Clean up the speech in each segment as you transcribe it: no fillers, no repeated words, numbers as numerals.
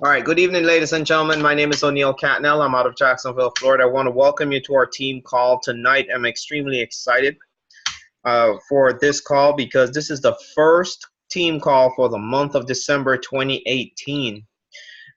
All right, good evening, ladies and gentlemen. My name is O'Neal Catnell. I'm out of Jacksonville, Florida. I want to welcome you to our team call tonight. I'm extremely excited for this call because this is the first team call for the month of December 2018.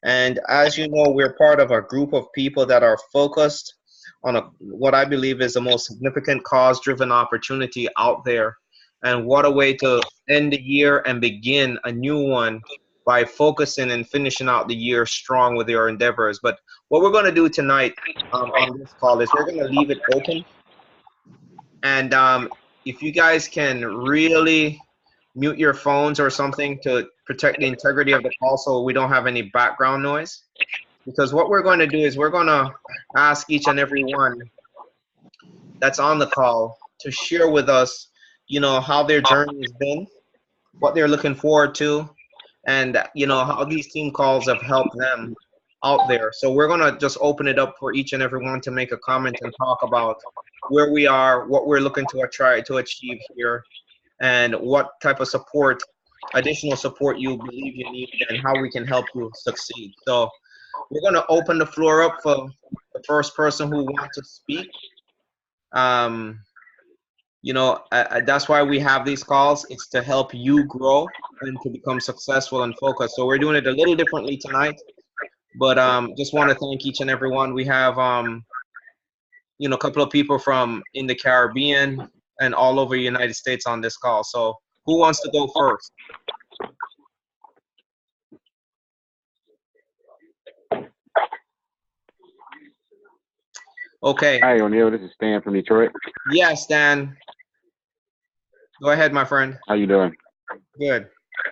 And as you know, we're part of a group of people that are focused on what I believe is the most significant cause-driven opportunity out there. And what a way to end the year and begin a new one by focusing and finishing out the year strong with your endeavors. But what we're going to do tonight on this call is we're going to leave it open. And if you guys can really mute your phones or something to protect the integrity of the call so we don't have any background noise. Because what we're going to do is we're going to ask each and every one that's on the call to share with us, how their journey has been, what they're looking forward to, and, how these team calls have helped them out there. So we're going to just open it up for each and every one to make a comment and talk about where we are, what we're looking to try to achieve here, and what type of support, additional support you believe you need, and how we can help you succeed. So we're going to open the floor up for the first person who wants to speak. That's why we have these calls. It's to help you grow and to become successful and focused. So we're doing it a little differently tonight, but just want to thank each and every one. We have, a couple of people from in the Caribbean and all over the United States on this call. So who wants to go first? Okay. Hi, O'Neal. This is Stan from Detroit. Yeah, Stan. Go ahead, my friend. How you doing? Good.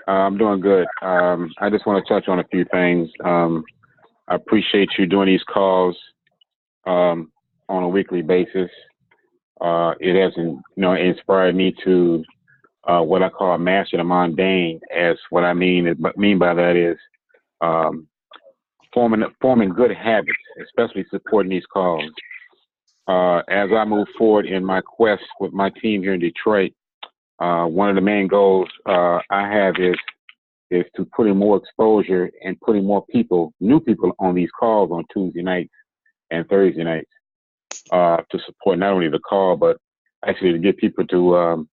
I'm doing good. I just want to touch on a few things. I appreciate you doing these calls on a weekly basis. It has, inspired me to what I call master the mundane. As what I mean by that is forming good habits, especially supporting these calls. As I move forward in my quest with my team here in Detroit, one of the main goals I have is to put in more exposure and putting more new people on these calls on Tuesday nights and Thursday nights to support not only the call but actually to get people to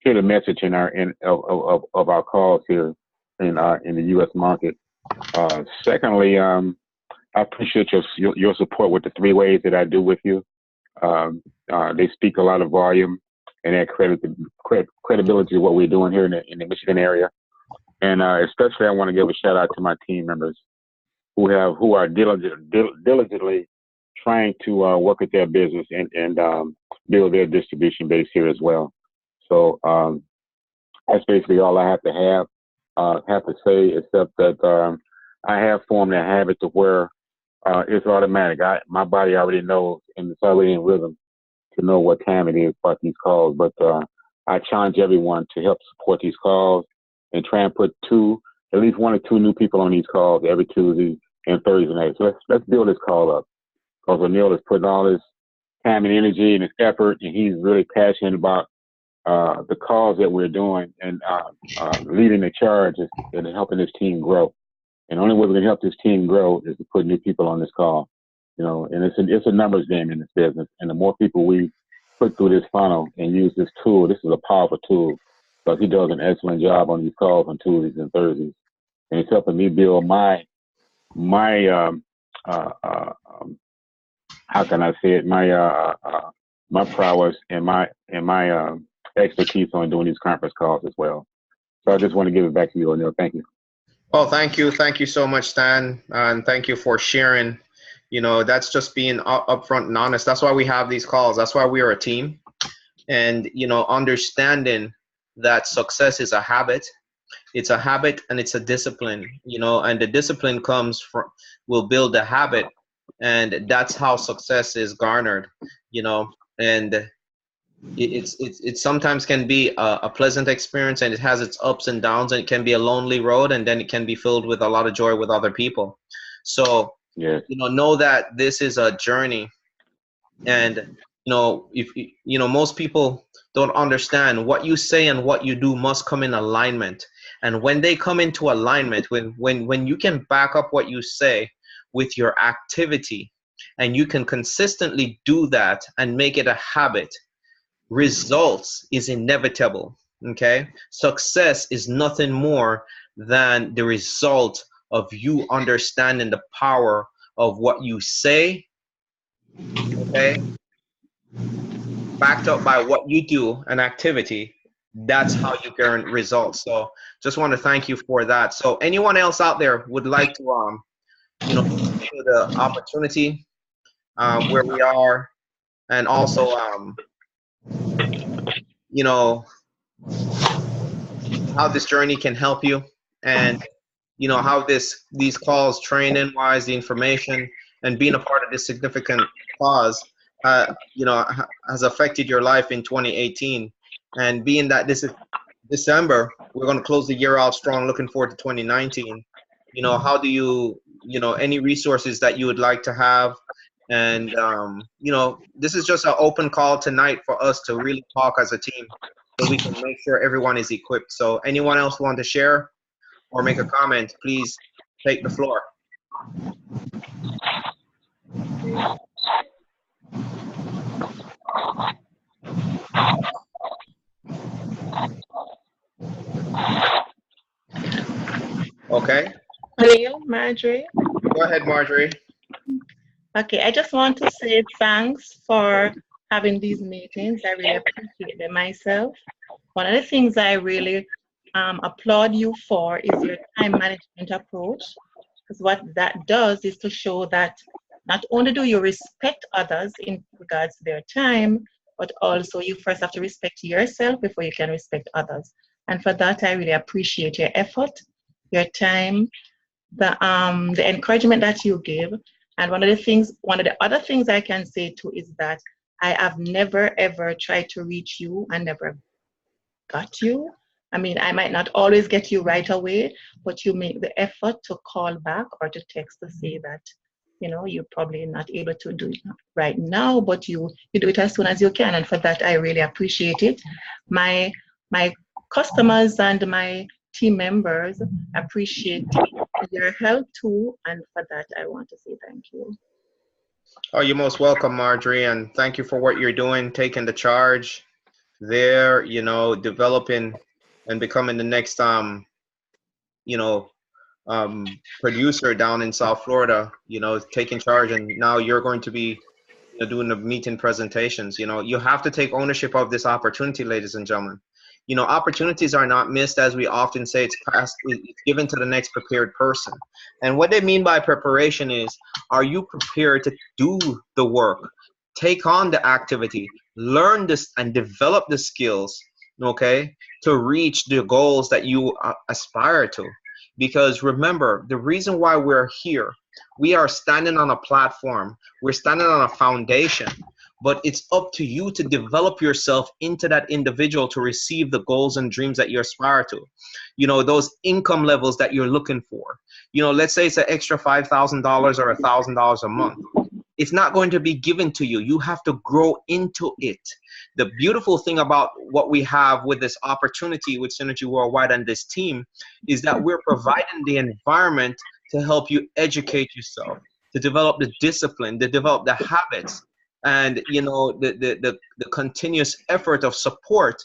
hear the message of our calls here in the U.S. market. Secondly, I appreciate your support with the 3 ways that I do with you. They speak a lot of volume and add credibility to what we're doing here in the Michigan area. And especially I want to give a shout out to my team members who are diligently trying to work at their business and build their distribution base here as well. So that's basically all I have to say, except that I have formed a habit to where it's automatic. My body already knows, and it's already in rhythm to know what time it is about these calls. But I challenge everyone to help support these calls and try and put at least 1 or 2 new people on these calls every Tuesday and Thursday night. So let's build this call up, because O'Neal is putting all his time and energy and his effort, and he's really passionate about the calls that we're doing and leading the charge and helping this team grow. And the only way we can help this team grow is to put new people on this call. And it's a numbers game in this business. And the more people we put through this funnel and use this tool, this is a powerful tool, because he does an excellent job on these calls on Tuesdays and Thursdays. And it's helping me build my how can I say it, my prowess and my expertise on doing these conference calls as well. So I just want to give it back to you, O'Neal. Thank you. Well, thank you so much, Stan, and thank you for sharing. That's just being upfront and honest. That's why we have these calls. That's why we are a team. And understanding that success is a habit. It's a habit and it's a discipline. And the discipline will build a habit, and that's how success is garnered. And it sometimes can be a pleasant experience, and it has its ups and downs, and it can be a lonely road, and then it can be filled with a lot of joy with other people. So yeah, know that this is a journey. And if most people don't understand what you say and what you do must come in alignment. And when they come into alignment, when you can back up what you say with your activity, and you can consistently do that and make it a habit, results is inevitable. Okay, success is nothing more than the result of you understanding the power of what you say, okay, backed up by what you do, an activity. That's how you earn results. So just want to thank you for that. So anyone else out there would like to continue the opportunity where we are, and also you know how this journey can help you, and how these calls, training wise, the information, and being a part of this significant cause has affected your life in 2018. And being that this is December, we're going to close the year out strong, looking forward to 2019. How do any resources that you would like to have? And this is just an open call tonight for us to really talk as a team, so we can make sure everyone is equipped. So anyone else want to share or make a comment, please take the floor. Okay. Hello, Marjorie. Go ahead, Marjorie. Okay, I just want to say thanks for having these meetings. I really appreciate them myself. One of the things I really applaud you for is your time management approach, because what that does is to show that not only do you respect others in regards to their time, but also you first have to respect yourself before you can respect others. And for that, I really appreciate your effort, your time, the encouragement that you give. And one of the other things I can say too is that I have never ever tried to reach you and never got you. I mean, I might not always get you right away, but you make the effort to call back or to text to say that, you're probably not able to do it right now, but you do it as soon as you can. And for that, I really appreciate it. My customers and my team members appreciate your help too. And for that, I want to say thank you. Oh, you're most welcome, Marjorie, and thank you for what you're doing, taking the charge there, developing and becoming the next producer down in South Florida, taking charge. And now you're going to be doing the meeting presentations. You have to take ownership of this opportunity, ladies and gentlemen. Opportunities are not missed, as we often say. It's given to the next prepared person. And what they mean by preparation is, are you prepared to do the work, take on the activity, learn this, and develop the skills, okay, to reach the goals that you aspire to? Because remember, the reason why we're here, we are standing on a platform, we're standing on a foundation, but it's up to you to develop yourself into that individual to receive the goals and dreams that you aspire to. Those income levels that you're looking for. Let's say it's an extra $5,000 or $1,000 a month. It's not going to be given to you. You have to grow into it. The beautiful thing about what we have with this opportunity with Synergy Worldwide and this team is that we're providing the environment to help you educate yourself, to develop the discipline, to develop the habits, and the continuous effort of support,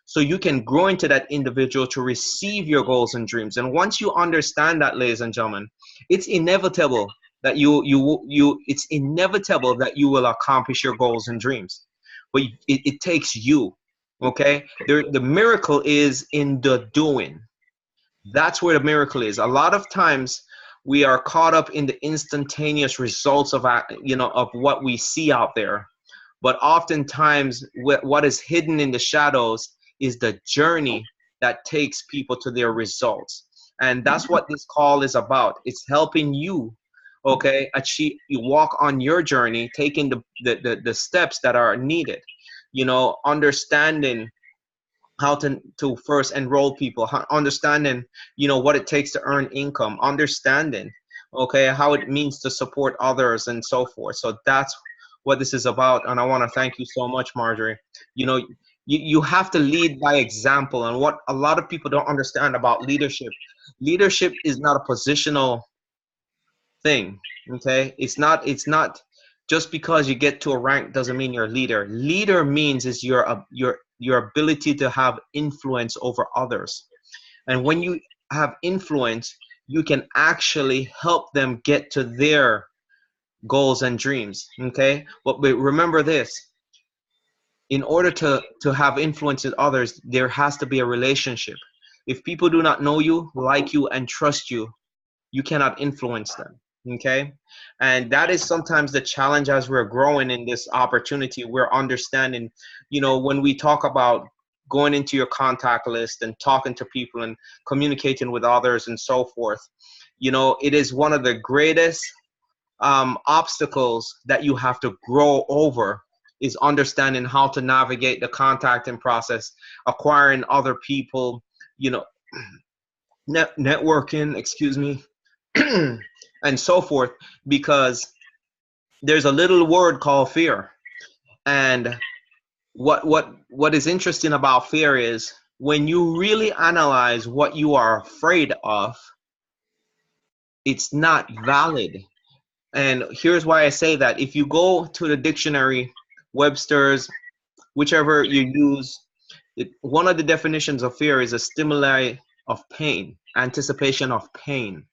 so you can grow into that individual to receive your goals and dreams. And once you understand that, ladies and gentlemen, it's inevitable that it's inevitable that you will accomplish your goals and dreams. But it takes you, okay? The miracle is in the doing. That's where the miracle is. A lot of times we are caught up in the instantaneous results of what we see out there. But oftentimes what is hidden in the shadows is the journey that takes people to their results. And that's what this call is about. It's helping you, okay, you walk on your journey, taking the steps that are needed, understanding how to first enroll people, understanding, what it takes to earn income, understanding, okay, how it means to support others and so forth. So that's what this is about. And I want to thank you so much, Marjorie. You have to lead by example. And what a lot of people don't understand about leadership is not a positional thing. Okay, it's not just because you get to a rank doesn't mean you're a leader. Leader means is your ability to have influence over others. And when you have influence, you can actually help them get to their goals and dreams. Okay, but remember this: in order to have influence with others, there has to be a relationship. If people do not know you, like you, and trust you, you cannot influence them. Okay, and that is sometimes the challenge as we're growing in this opportunity. We're understanding, when we talk about going into your contact list and talking to people and communicating with others and so forth, it is one of the greatest obstacles that you have to grow over, is understanding how to navigate the contacting process, acquiring other people, networking, excuse me, and so forth, because there's a little word called fear. And what is interesting about fear is when you really analyze what you are afraid of, it's not valid. And here's why I say that. If you go to the dictionary, Webster's, whichever you use, one of the definitions of fear is a stimuli of pain, anticipation of pain.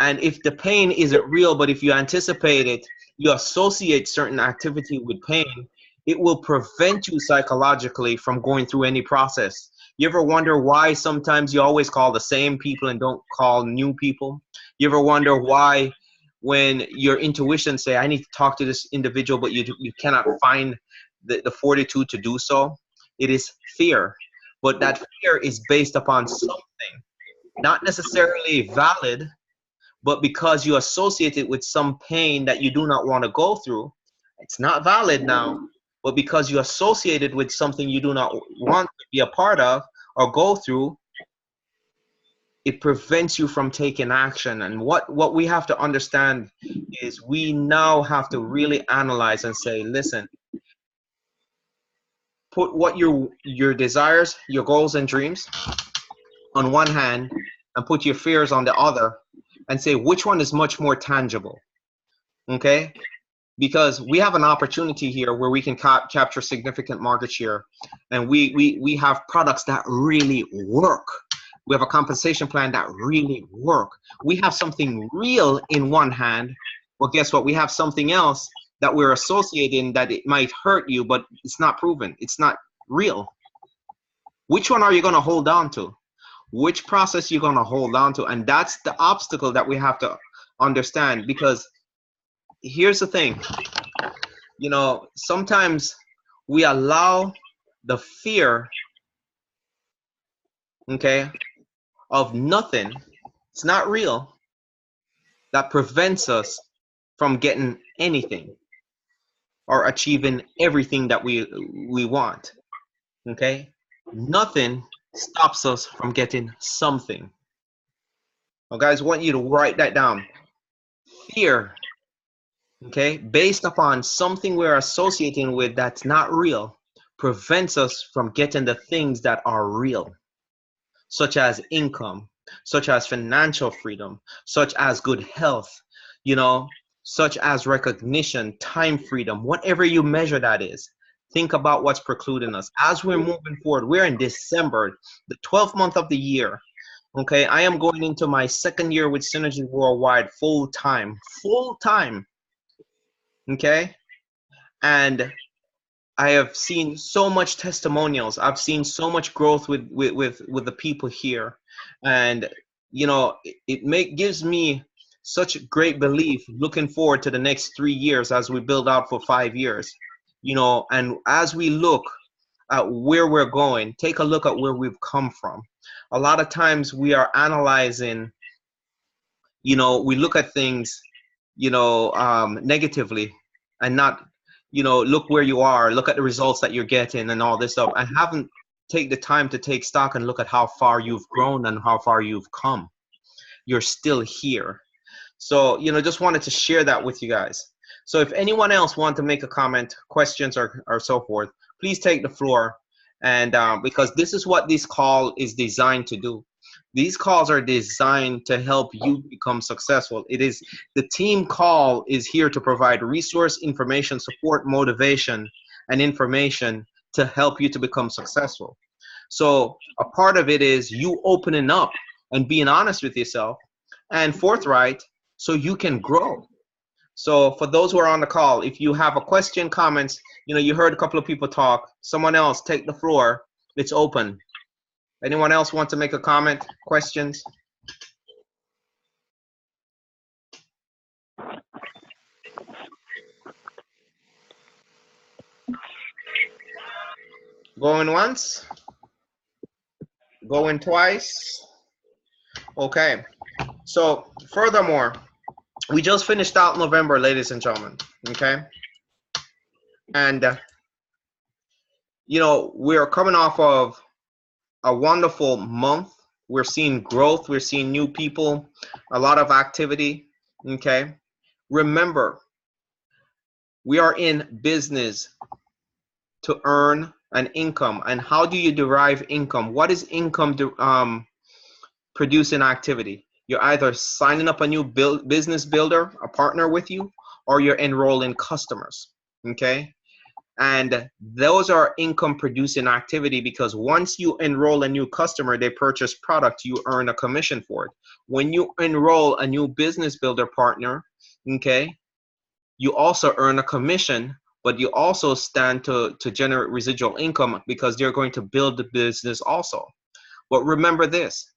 And if the pain isn't real, but if you anticipate it, you associate certain activity with pain, it will prevent you psychologically from going through any process. You ever wonder why sometimes you always call the same people and don't call new people? You ever wonder why when your intuition say, I need to talk to this individual, but you cannot find the fortitude to do so? It is fear. But that fear is based upon something, not necessarily valid, but because you associate it with some pain that you do not want to go through, it's not valid now. But because you associate it with something you do not want to be a part of or go through, it prevents you from taking action. And what we have to understand is we now have to really analyze and say, listen, put what your desires, your goals and dreams on one hand, and put your fears on the other, and say which one is much more tangible. Okay, because we have an opportunity here where we can capture significant market share, and we have products that really work. We have a compensation plan that really work. We have something real in one hand. Well, guess what? We have something else that we're associating that it might hurt you, but it's not proven. It's not real. Which one are you going to hold on to? Which process you're going to hold on to? And that's the obstacle that we have to understand, because here's the thing. Sometimes we allow the fear, okay, of nothing, it's not real, that prevents us from getting anything or achieving everything that we want. Okay, nothing stops us from getting something. Well, guys, I want you to write that down. Fear, okay, based upon something we're associating with that's not real, prevents us from getting the things that are real, such as income, such as financial freedom, such as good health, such as recognition, time freedom, whatever you measure that is. Think about what's precluding us. As we're moving forward, we're in December, the 12th month of the year. Okay, I am going into my second year with Synergy Worldwide full time. Okay, and I have seen so much testimonials. I've seen so much growth with the people here, and it gives me such great belief looking forward to the next 3 years as we build out for 5 years. And as we look at where we're going, take a look at where we've come from. A lot of times we are analyzing, we look at things, negatively, and not, look where you are, look at the results that you're getting and all this stuff. I haven't take the time to take stock and look at how far you've grown and how far you've come. You're still here. So, just wanted to share that with you guys. So if anyone else wants to make a comment, questions, or so forth, please take the floor. And because this is what this call is designed to do. These calls are designed to help you become successful. It is the team call is here to provide resource, information, support, motivation, and information to help you to become successful. So a part of it is you opening up and being honest with yourself and forthright so you can grow. So for those who are on the call, if you have a question, comments, you heard a couple of people talk, someone else take the floor. It's open. Anyone else want to make a comment, questions? Going once? Going twice? Okay. So furthermore, we just finished out November, ladies and gentlemen, okay? And, we are coming off of a wonderful month. We're seeing growth. We're seeing new people, a lot of activity, okay? Remember, we are in business to earn an income. And how do you derive income? What is income producing activity? You're either signing up a new business builder, a partner with you, or you're enrolling customers, okay? And those are income producing activity because once you enroll a new customer, they purchase product, you earn a commission for it. When you enroll a new business builder partner, okay, you also earn a commission, but you also stand to generate residual income because they're going to build the business also. But remember this,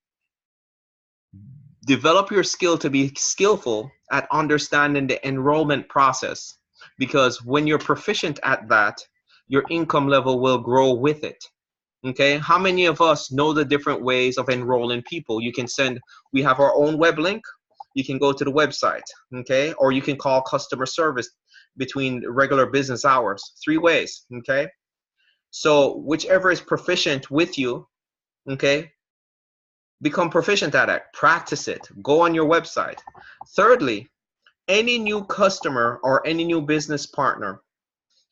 develop your skill to be skillful at understanding the enrollment process, because when you're proficient at that, your income level will grow with it. Okay, how many of us know the different ways of enrolling people? We have our own web link. You can go to the website, okay, or you can call customer service between regular business hours. 3 ways, okay? So whichever is proficient with you, okay, become proficient at it, practice it, go on your website. Thirdly, any new customer or any new business partner,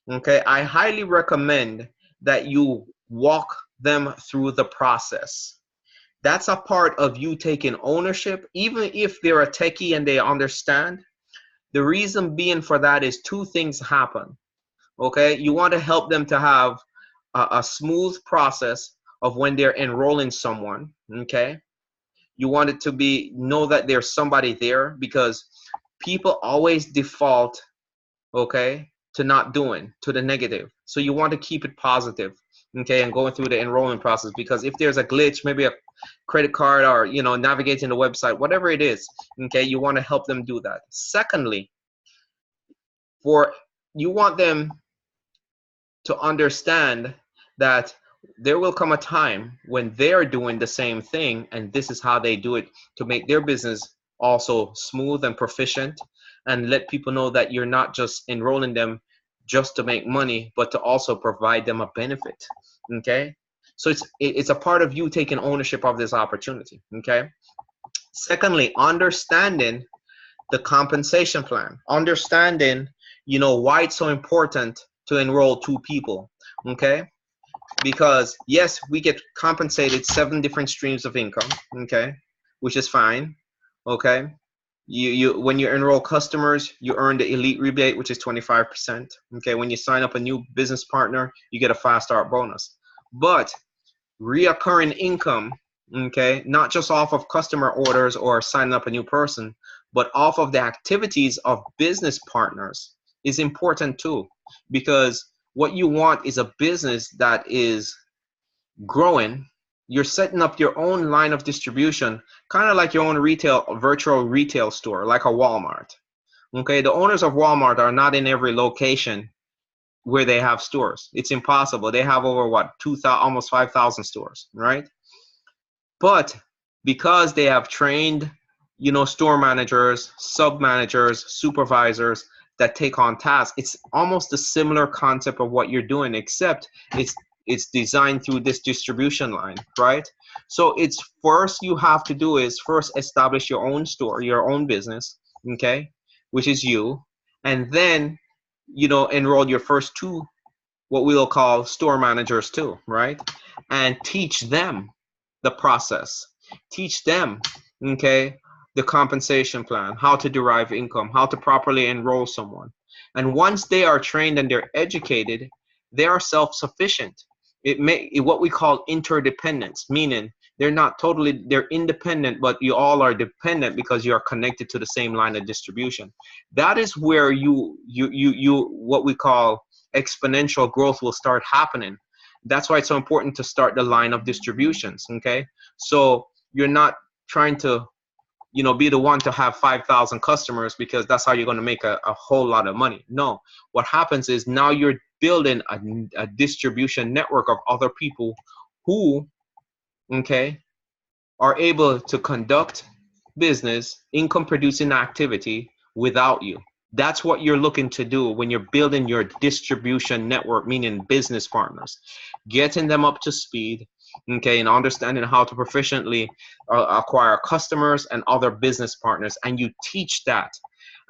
okay, I highly recommend that you walk them through the process. That's a part of you taking ownership, even if they're a techie and they understand. The reason being for that is 2 things happen, okay? You want to help them to have a smooth process of when they're enrolling someone, okay? You want it to know that there's somebody there, because people always default, okay, to not doing, to the negative. So you want to keep it positive, okay, and going through the enrollment process, because if there's a glitch, maybe a credit card or, navigating the website, whatever it is, okay, you want to help them do that. Secondly, you want them to understand that there will come a time when they're doing the same thing, and this is how they do it to make their business also smooth and proficient, and let people know that you're not just enrolling them just to make money, but to also provide them a benefit, okay? So it's a part of you taking ownership of this opportunity, okay? Secondly, understanding the compensation plan, understanding, why it's so important to enroll 2 people, okay? Because yes, we get compensated 7 different streams of income, okay, which is fine, okay? When you enroll customers, you earn the elite rebate, which is 25%, okay? When you sign up a new business partner, you get a fast start bonus. But reoccurring income, okay, not just off of customer orders or signing up a new person, but off of the activities of business partners is important too, because what you want is a business that is growing. You're setting up your own line of distribution, kind of like your own virtual retail store, like a Walmart. Okay, the owners of Walmart are not in every location where they have stores. It's impossible. They have over almost 5,000 stores, right? But because they have trained, store managers, sub-managers, supervisors that take on tasks, it's almost a similar concept of what you're doing, except it's designed through this distribution line, right? So it's first you have to do is first establish your own store, your own business, okay, which is you, and then enroll your first 2 what we'll call store managers too, right? And teach them the process. Teach them, okay, the compensation plan, how to derive income, how to properly enroll someone. And once they are trained and they're educated, they are self-sufficient. What we call interdependence, meaning they're independent, but you all are dependent because you are connected to the same line of distribution. That is where what we call exponential growth will start happening. That's why it's so important to start the line of distributions. Okay, so you're not trying to be the one to have 5,000 customers because that's how you're going to make a whole lot of money. No, what happens is now you're building a distribution network of other people who, okay, are able to conduct business, income producing activity without you. That's what you're looking to do when you're building your distribution network, meaning business partners, getting them up to speed, okay, and understanding how to proficiently acquire customers and other business partners, and you teach that.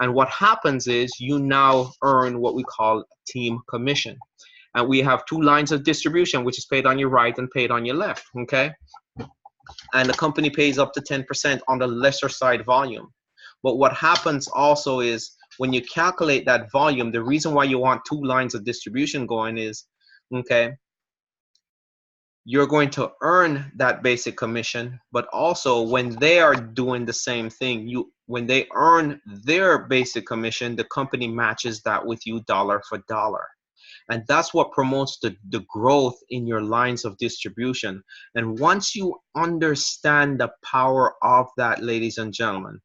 And what happens is you now earn what we call team commission. And we have two lines of distribution, which is paid on your right and paid on your left, okay? And the company pays up to 10% on the lesser side volume. But what happens also is when you calculate that volume, the reason why you want two lines of distribution going is, okay, you're going to earn that basic commission, but also when they are doing the same thing, when they earn their basic commission, the company matches that with you dollar for dollar. And that's what promotes the growth in your lines of distribution. And once you understand the power of that, ladies and gentlemen,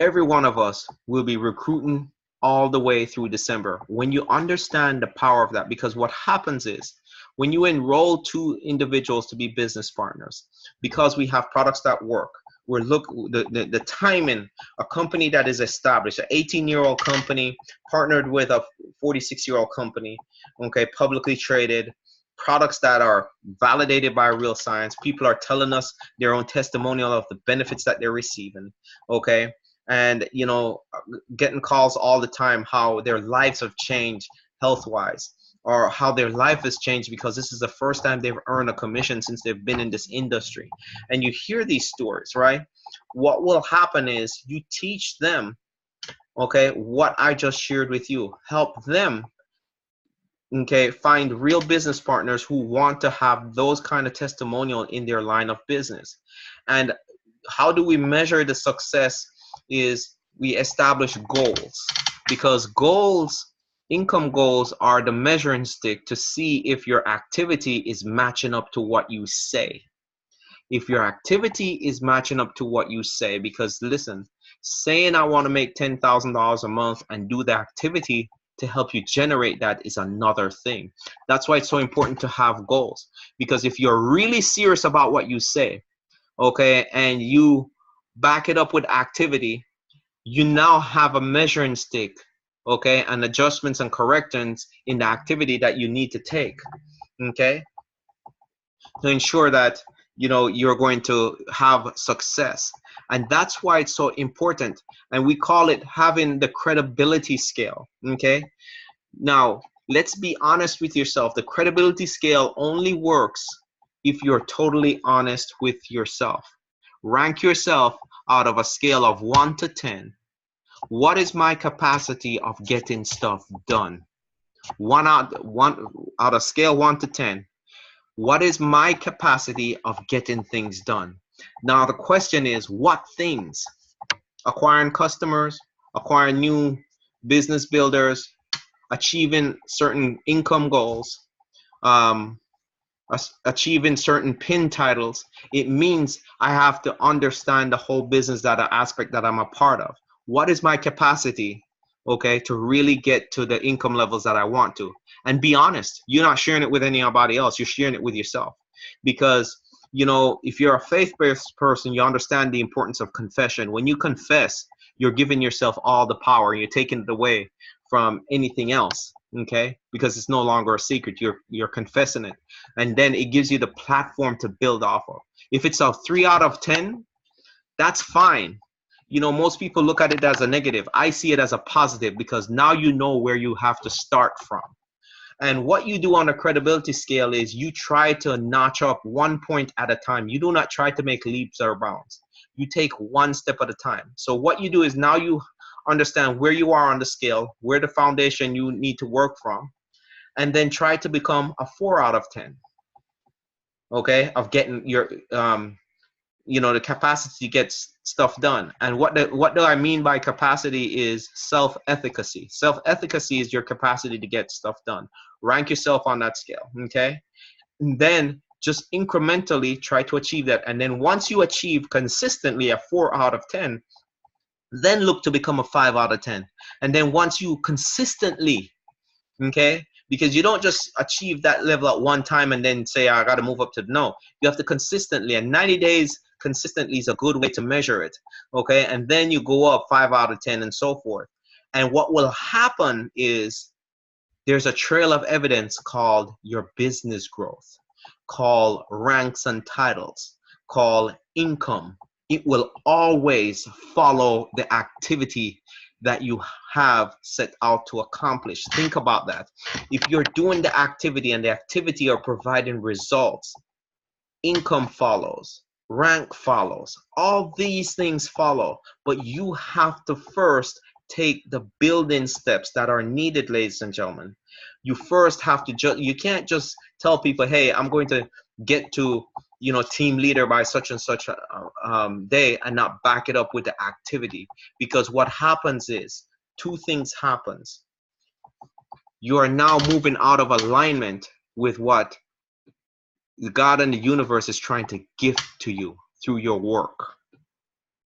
every one of us will be recruiting all the way through December. When you understand the power of that, because what happens is when you enroll two individuals to be business partners, because we have products that work, the timing, a company that is established, an 18-year-old company partnered with a 46-year-old company, okay, publicly traded, products that are validated by real science. People are telling us their own testimonial of the benefits that they're receiving, okay? And, getting calls all the time how their lives have changed health-wise, or how their life has changed because this is the first time they've earned a commission since they've been in this industry. And you hear these stories, right? What will happen is you teach them, okay, what I just shared with you. Help them, okay, find real business partners who want to have those kind of testimonial in their line of business. And how do we measure the success is we establish goals, because income goals are the measuring stick to see if your activity is matching up to what you say. If your activity is matching up to what you say, because listen, saying I want to make $10,000 a month and do the activity to help you generate that is another thing. That's why it's so important to have goals, because if you're really serious about what you say, okay, and you back it up with activity, you now have a measuring stick, okay, and adjustments and corrections in the activity that you need to take, okay, to ensure that you're going to have success. And that's why it's so important, and we call it having the credibility scale, okay? Now let's be honest with yourself. The credibility scale only works if you're totally honest with yourself. Rank yourself out of a scale of 1 to 10. What is my capacity of getting stuff done? Out of scale 1 to 10. What is my capacity of getting things done? Now the question is, what things? Acquiring customers, acquiring new business builders, achieving certain income goals, achieving certain pin titles. It means I have to understand the whole business data aspect that I'm a part of. What is my capacity, okay, to really get to the income levels that I want to? And be honest, you're not sharing it with anybody else, you're sharing it with yourself. Because, if you're a faith-based person, you understand the importance of confession. When you confess, you're giving yourself all the power, you're taking it away from anything else, okay? Because it's no longer a secret, you're confessing it. And then it gives you the platform to build off of. If it's a 3 out of 10, that's fine. Most people look at it as a negative. I see it as a positive, because now you know where you have to start from. And what you do on a credibility scale is you try to notch up 1 point at a time. You do not try to make leaps or bounds. You take one step at a time. So what you do is now you understand where you are on the scale, where the foundation you need to work from, and then try to become a 4 out of 10. Okay, of getting your the capacity to get stuff done. And what do I mean by capacity is self-efficacy. Self-efficacy is your capacity to get stuff done. Rank yourself on that scale. Okay, and then just incrementally try to achieve that. And then once you achieve consistently a 4 out of 10, then look to become a 5 out of 10. And then once you consistently, okay, because you don't just achieve that level at one time and then say, I got to move up to, no, you have to consistently, and 90 days consistently is a good way to measure it. Okay, and then you go up 5 out of 10 and so forth. And what will happen is there's a trail of evidence called your business growth, called ranks and titles, called income. It will always follow the activity that you have set out to accomplish. Think about that. If you're doing the activity and the activity are providing results, income follows, rank follows, all these things follow, but you have to first take the building steps that are needed, ladies and gentlemen. You first have to you can't just tell people, hey, I'm going to get to team leader by such and such day, and not back it up with the activity. Because what happens is two things happens. You are now moving out of alignment with what God and the universe is trying to gift to you through your work.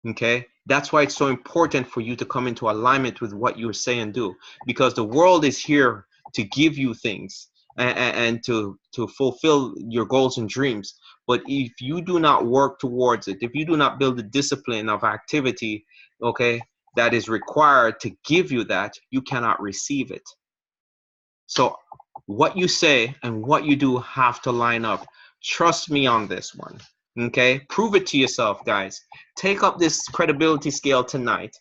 Okay, that's why it's so important for you to come into alignment with what you say and do, because the world is here to give you things and to fulfill your goals and dreams. But if you do not work towards it, if you do not build the discipline of activity, okay, that is required to give you that, you cannot receive it. So what you say and what you do have to line up. Trust me on this one. Okay, prove it to yourself, guys. Take up this credibility scale tonight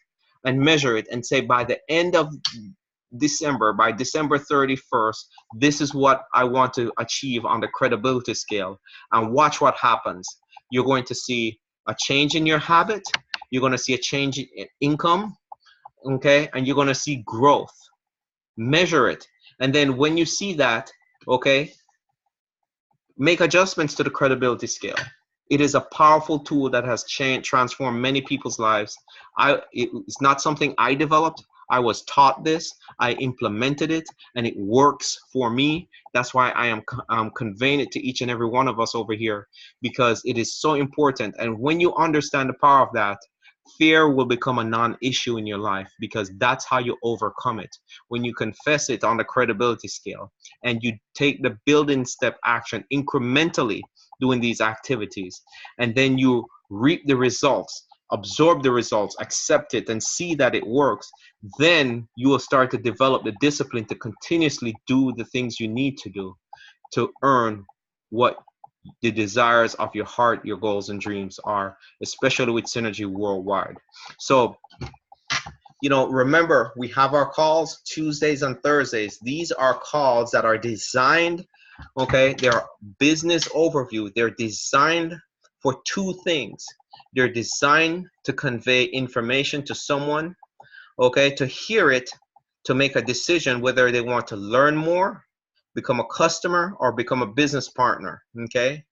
and measure it and say, by the end of December, by December 31st, this is what I want to achieve on the credibility scale. And watch what happens. You're going to see a change in your habit. You're going to see a change in income. Okay, and you're going to see growth. Measure it. And then when you see that, okay, make adjustments to the credibility scale. It is a powerful tool that has transformed many people's lives. It's not something I developed. I was taught this. I implemented it, and it works for me. That's why I am conveying it to each and every one of us over here, because it is so important. And when you understand the power of that, fear will become a non-issue in your life, because that's how you overcome it. When you confess it on the credibility scale and you take the building step action incrementally doing these activities, and then you reap the results, absorb the results, accept it, and see that it works, then you will start to develop the discipline to continuously do the things you need to do to earn what the desires of your heart, your goals and dreams are, especially with Synergy Worldwide. So, remember, we have our calls Tuesdays and Thursdays. These are calls that are designed, okay, they're business overview. They're designed for two things. They're designed to convey information to someone, okay, to hear it, to make a decision whether they want to learn more, become a customer, or become a business partner, okay?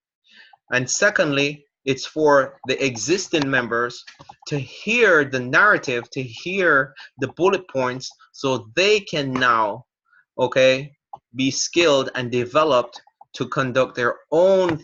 And secondly, it's for the existing members to hear the narrative, to hear the bullet points, so they can now, okay, be skilled and developed to conduct their own,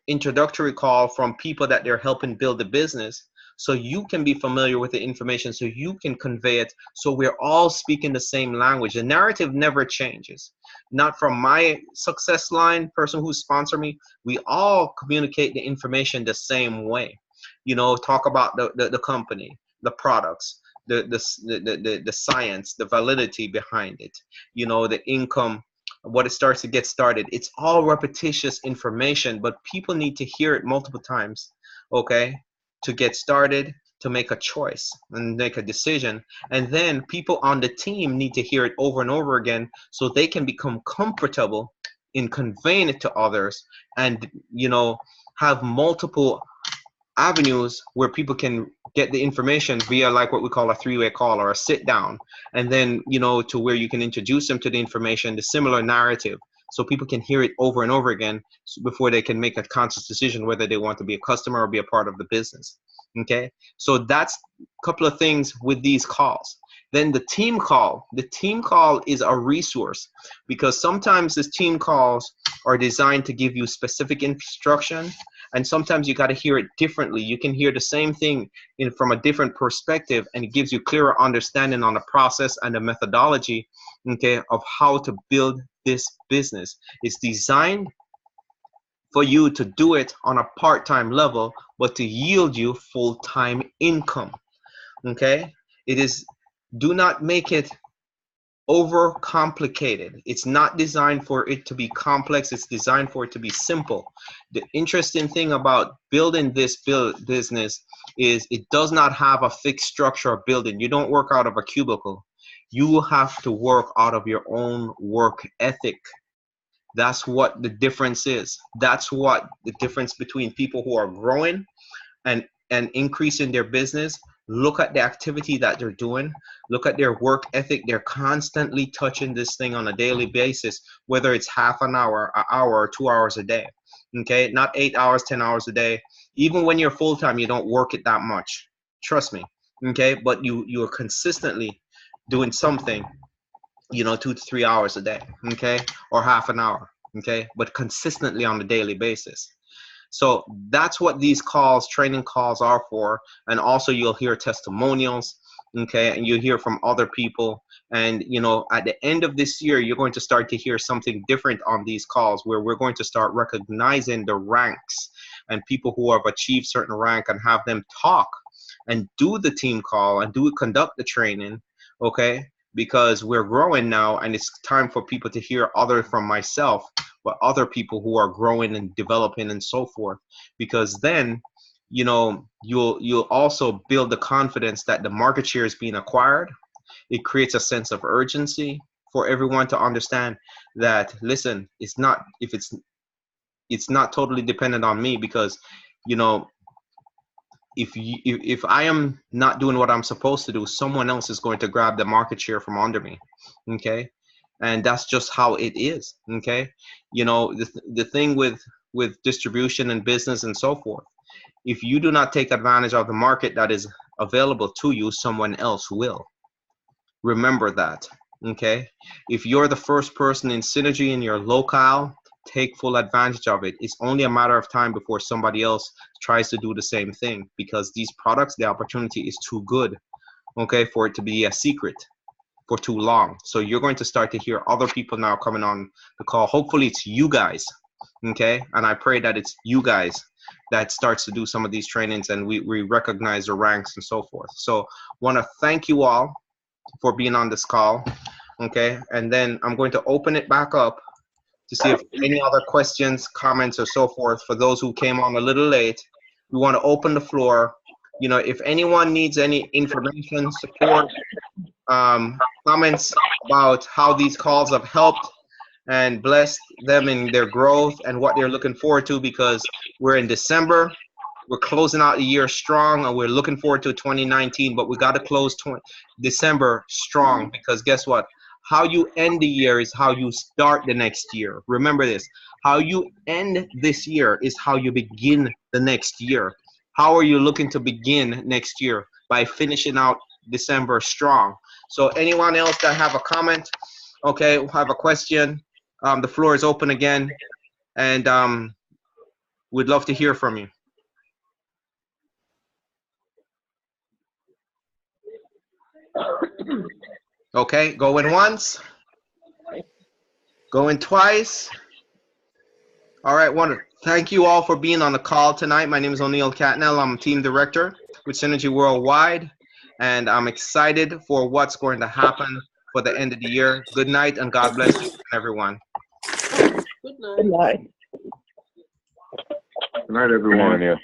introductory call from people that they're helping build the business, so you can be familiar with the information, so you can convey it, so we're all speaking the same language. The narrative never changes. Not from my success line, person who sponsored me. We all communicate the information the same way. Talk about the company, the products, the science, the validity behind it, the income, what it starts to get started. It's all repetitious information, but people need to hear it multiple times, okay, to get started, to make a choice and make a decision. And then people on the team need to hear it over and over again so they can become comfortable in conveying it to others, and have multiple avenues where people can get the information via like what we call a three-way call or a sit down, and then to where you can introduce them to the information, the similar narrative, so people can hear it over and over again before they can make a conscious decision whether they want to be a customer or be a part of the business. Okay, so that's a couple of things with these calls. Then the team call is a resource, because sometimes these team calls are designed to give you specific instruction, and sometimes you got to hear it differently. You can hear the same thing from a different perspective, and it gives you clearer understanding on the process and the methodology, okay, of how to build this business. It's designed for you to do it on a part-time level, but to yield you full-time income. Okay, do not make it over complicated. It's not designed for it to be complex. It's designed for it to be simple. The interesting thing about building this business is it does not have a fixed structure of building. You don't work out of a cubicle. You have to work out of your own work ethic. That's what the difference is. That's what the difference between people who are growing and increasing their business. Look at the activity that they're doing. Look at their work ethic. They're constantly touching this thing on a daily basis, whether it's half an hour, 2 hours a day. Okay, not 8 hours, 10 hours a day. Even when you're full-time, you don't work it that much. Trust me. Okay, but you are consistently doing something, 2 to 3 hours a day. Okay, or half an hour. Okay, but consistently on a daily basis. So that's what these calls, training calls, are for. And also you'll hear testimonials, okay, and you hear from other people. And at the end of this year, you're going to start to hear something different on these calls, where we're going to start recognizing the ranks and people who have achieved certain rank, and have them talk and do the team call and conduct the training, okay? Because we're growing now, and it's time for people to hear other from myself, but other people who are growing and developing and so forth. Because then, you'll also build the confidence that the market share is being acquired. It creates a sense of urgency for everyone to understand that, listen, it's not totally dependent on me, because if I am not doing what I'm supposed to do, someone else is going to grab the market share from under me. Okay, and that's just how it is. Okay, the thing with distribution and business and so forth, if you do not take advantage of the market that is available to you, someone else will. Remember that. Okay, if you're the first person in Synergy in your locale, take full advantage of it. It's only a matter of time before somebody else tries to do the same thing, because these products, the opportunity is too good, okay, for it to be a secret for too long. So you're going to start to hear other people now coming on the call. Hopefully it's you guys, okay, and I pray that it's you guys that starts to do some of these trainings, and we recognize the ranks and so forth. So want to thank you all for being on this call, okay, and then I'm going to open it back up to see if any other questions, comments, or so forth. For those who came on a little late, we want to open the floor. If anyone needs any information, support, comments about how these calls have helped and blessed them in their growth and what they're looking forward to, because we're in December. We're closing out the year strong, and we're looking forward to 2019, but we got to close December strong, because guess what? How you end the year is how you start the next year. Remember this. How you end this year is how you begin the next year. How are you looking to begin next year? By finishing out December strong. So anyone else that have a comment, okay, have a question, the floor is open again, and we'd love to hear from you. Okay, going once, going twice. All right, thank you all for being on the call tonight. My name is O'Neil Catnell. I'm Team Director with Synergy Worldwide, and I'm excited for what's going to happen for the end of the year. Good night, and God bless you, everyone. Good night. Good night, everyone.